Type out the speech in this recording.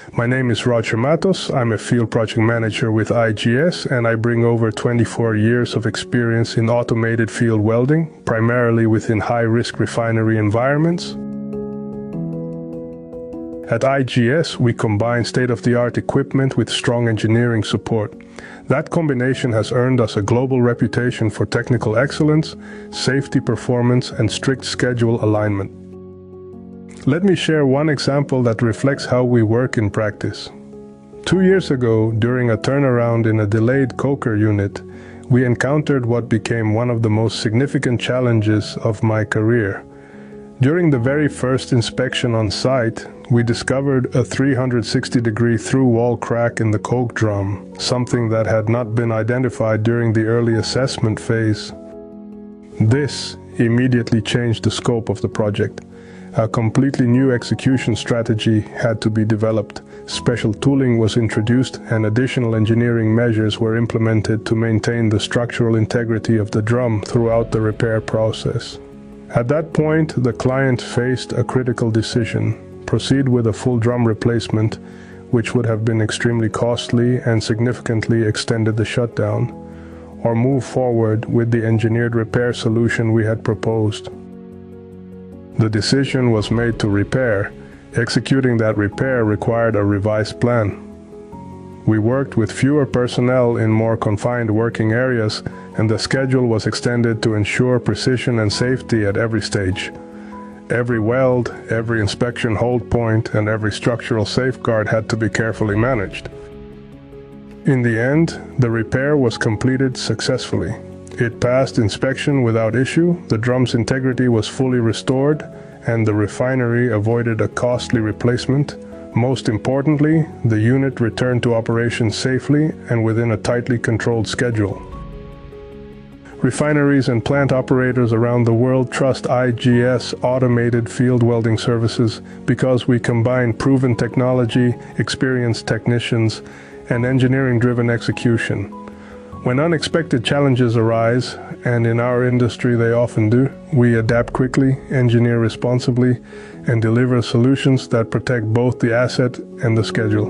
My name is Roger Matos. I'm a field project manager with IGS, and I bring over 24 years of experience in automated field welding, primarily within high-risk refinery environments. At IGS, we combine state-of-the-art equipment with strong engineering support. That combination has earned us a global reputation for technical excellence, safety performance, and strict schedule alignment. Let me share one example that reflects how we work in practice. 2 years ago, during a turnaround in a delayed coker unit, we encountered what became one of the most significant challenges of my career. During the very first inspection on site, we discovered a 360-degree through-wall crack in the coke drum, something that had not been identified during the early assessment phase. This immediately changed the scope of the project. A completely new execution strategy had to be developed. Special tooling was introduced and additional engineering measures were implemented to maintain the structural integrity of the drum throughout the repair process. At that point, the client faced a critical decision: proceed with a full drum replacement, which would have been extremely costly and significantly extended the shutdown, or move forward with the engineered repair solution we had proposed. The decision was made to repair. Executing that repair required a revised plan. We worked with fewer personnel in more confined working areas, and the schedule was extended to ensure precision and safety at every stage. Every weld, every inspection hold point, and every structural safeguard had to be carefully managed. In the end, the repair was completed successfully. It passed inspection without issue, the drum's integrity was fully restored, and the refinery avoided a costly replacement. Most importantly, the unit returned to operation safely and within a tightly controlled schedule. Refineries and plant operators around the world trust IGS automated field welding services because we combine proven technology, experienced technicians, and engineering-driven execution. When unexpected challenges arise, and in our industry they often do, we adapt quickly, engineer responsibly, and deliver solutions that protect both the asset and the schedule.